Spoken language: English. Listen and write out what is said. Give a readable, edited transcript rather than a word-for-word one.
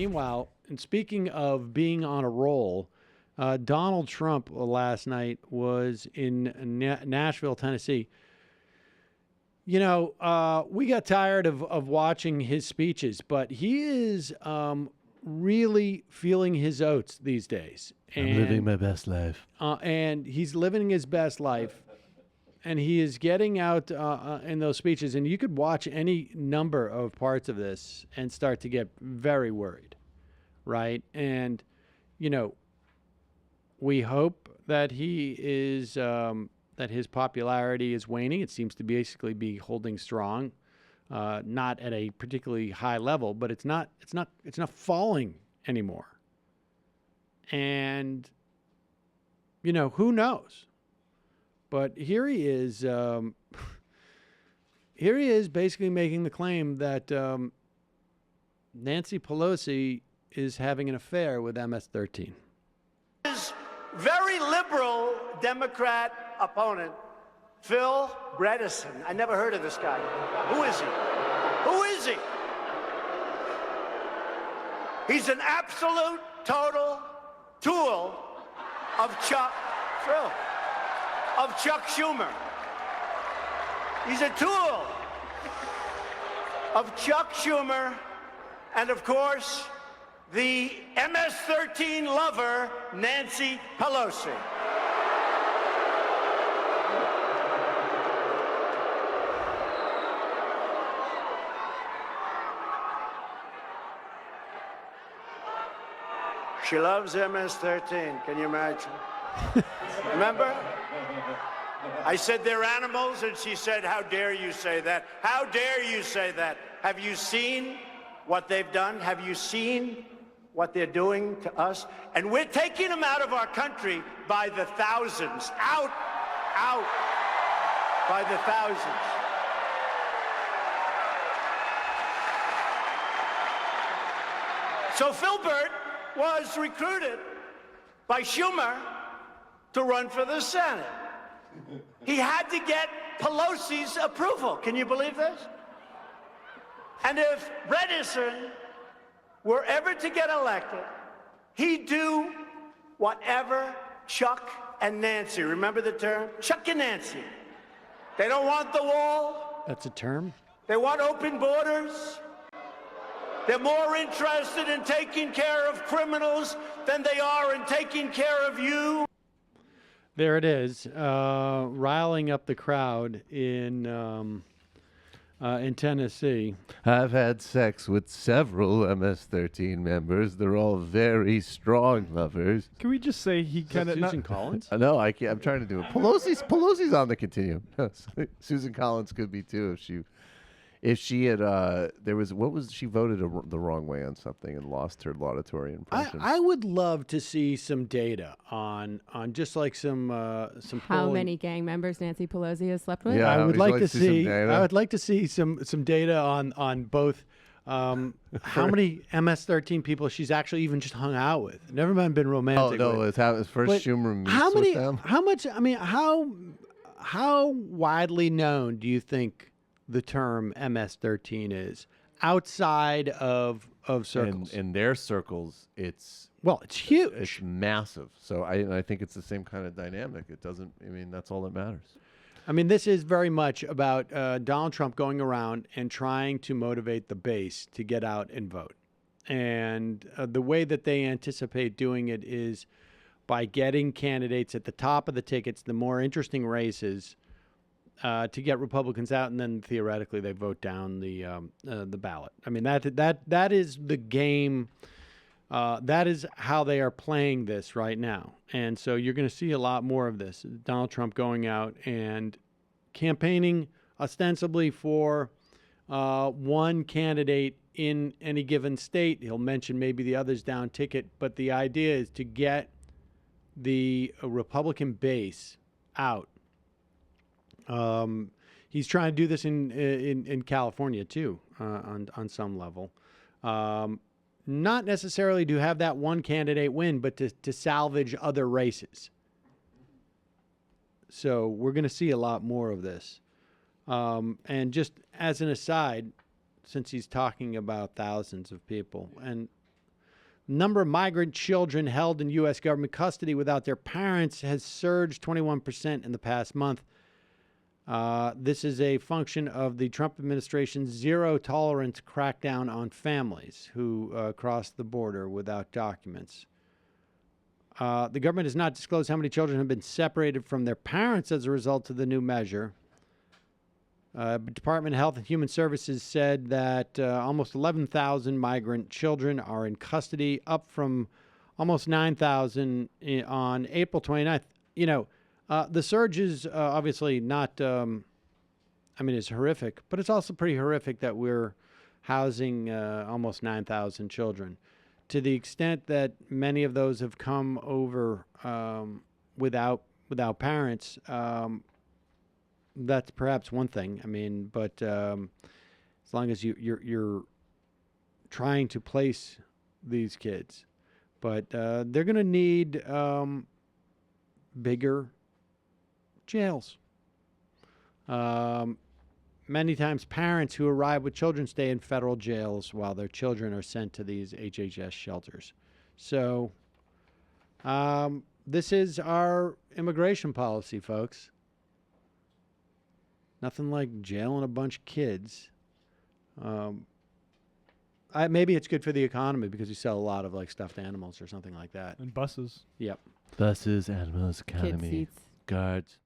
Meanwhile, and speaking of being on a roll, Donald Trump last night was in Nashville, Tennessee. You know, we got tired of watching his speeches, but he is really feeling his oats these days. I'm living my best life. And he's living his best life. And he is getting out in those speeches. And you could watch any number of parts of this and start to get very worried, right? And, you know, we hope that he is... that his popularity is waning. It seems to basically be holding strong, not at a particularly high level, but it's not falling anymore. And you know, who knows? But here he is basically making the claim that Nancy Pelosi is having an affair with MS13. His very liberal Democrat opponent, Phil Bredesen. I never heard of this guy. Who is he? Who is he? He's an absolute, total tool of Chuck Schumer. He's a tool of Chuck Schumer and, of course, the MS-13 lover, Nancy Pelosi. She loves MS-13. Can you imagine? Remember? I said they're animals, and she said, how dare you say that? How dare you say that? Have you seen what they've done? Have you seen what they're doing to us? And we're taking them out of our country by the thousands. Out by the thousands. So Philbert was recruited by Schumer to run for the Senate. He had to get Pelosi's approval. Can you believe this? And if Bredesen were ever to get elected, he'd do whatever Chuck and Nancy, remember the term? Chuck and Nancy. They don't want the wall. That's a term? They want open borders. They're more interested in taking care of criminals than they are in taking care of you. There it is, riling up the crowd in Tennessee. I've had sex with several MS-13 members. They're all very strong lovers. Can we just say he kind of Susan Collins? No, I can't. I'm trying to do it. Pelosi's on the continuum. Susan Collins could be too if she had she voted the wrong way on something and lost her laudatory impression. I would love to see some data on just like some how many gang members Nancy Pelosi has slept with. Yeah, I would like to see. I would like to see some data on both. How many MS-13 people she's actually even just hung out with? Never mind been romantic. Oh no, with. it's first But Schumer meets how many? with them. How much? I mean, how widely known do you think the term MS-13 is outside of circles? In their circles, it's huge. It's massive. So I think it's the same kind of dynamic. It doesn't. I mean, that's all that matters. I mean, this is very much about Donald Trump going around and trying to motivate the base to get out and vote. And the way that they anticipate doing it is by getting candidates at the top of the tickets, the more interesting races, to get Republicans out, and then theoretically they vote down the ballot. I mean, that is the game. That is how they are playing this right now. And so you're going to see a lot more of this. Donald Trump going out and campaigning ostensibly for one candidate in any given state. He'll mention maybe the others down ticket, but the idea is to get the Republican base out. He's trying to do this in California too, on some level. Not necessarily to have that one candidate win, but to salvage other races. So we're going to see a lot more of this. And just as an aside, since he's talking about thousands of people, and Number of migrant children held in U.S. government custody without their parents has surged 21% in the past month. This is a function of the Trump administration's zero-tolerance crackdown on families who cross the border without documents. The government has not disclosed how many children have been separated from their parents as a result of the new measure. Department of Health and Human Services said that almost 11,000 migrant children are in custody, up from almost 9,000 on April 29th. You know, the surge is obviously not, it's horrific, but it's also pretty horrific that we're housing almost 9,000 children. To the extent that many of those have come over without parents, that's perhaps one thing. But as long as you're trying to place these kids, but they're going to need bigger jails. Many times parents who arrive with children stay in federal jails while their children are sent to these HHS shelters. So this is our immigration policy, folks. Nothing like jailing a bunch of kids. Maybe it's good for the economy because you sell a lot of like stuffed animals or something like that. And buses. Yep. Buses, animals, Kid economy, seats. guards.